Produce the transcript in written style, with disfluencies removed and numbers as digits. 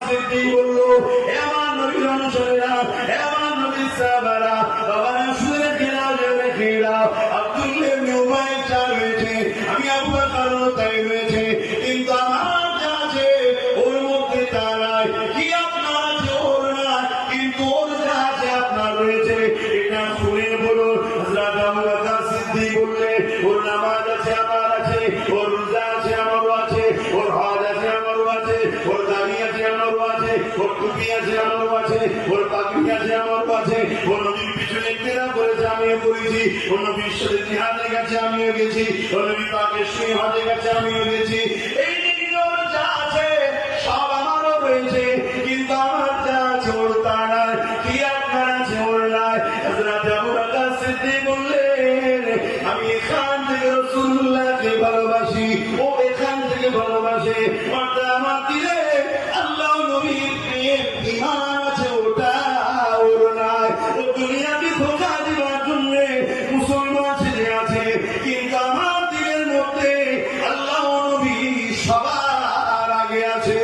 সিদ্দিক বলল, হে আমার নবীর অনুসারীরা, হে আমার নবীর সাহাবারা, বাবা শুনে খেলাও যাবে খেলাও। আব্দুল্লাহ ইবনে উবাই চা রয়েছে, আমি আবু বকর তাই রয়েছে, কিন্তু আমার যা আছে ওর মধ্যে তা নাই। কি আপনার আছে ওর নাই, কিন্তু ওর যা আছে আপনার রয়েছে। এটা শুনে বলুন, হযরত আবু বকর সিদ্দিক বললেন, ওর নামাজ আছে আমার আছে, ওর রোজা আছে আমারও আছে, ওর হজ আছে আমারও আছে, ওর দাড়ি আছে আমারও আছে, ওর টুপি আছে আমারও আছে, ওর পাগড়ি আছে আমারও আছে, ওর নবীর পিছনে ইক্তেদা করেছে আমিও করেছি, ওর নবীর সাথে জিহাদে গেছে আমিও গেছি, ওর নবী পাকের সঙ্গে হজে গেছে আমিও গেছি। এই দিকে ওর যা আছে সব আমারও রয়েছে, কিন্তু আমার যা আছে ওর তা নাই। কি আপনার আছে ওর নাই। হযরত আবু বকর সিদ্দিক বললেন, আমি এখান থেকে রাসূলুল্লাহকে ভালোবাসি, ও এখান থেকে ভালোবাসে, অর্থাৎ আমার দিলে আল্লাহ নবীর প্রেম ঈমান আছে, ওটা ওর নাই। ও দুনিয়াকে ধোঁকা দেওয়ার জন্য মুসলমান ছেলে আছে, কিন্তু আমার দিলের মধ্যে আল্লাহ নবী সবার আগে আছে।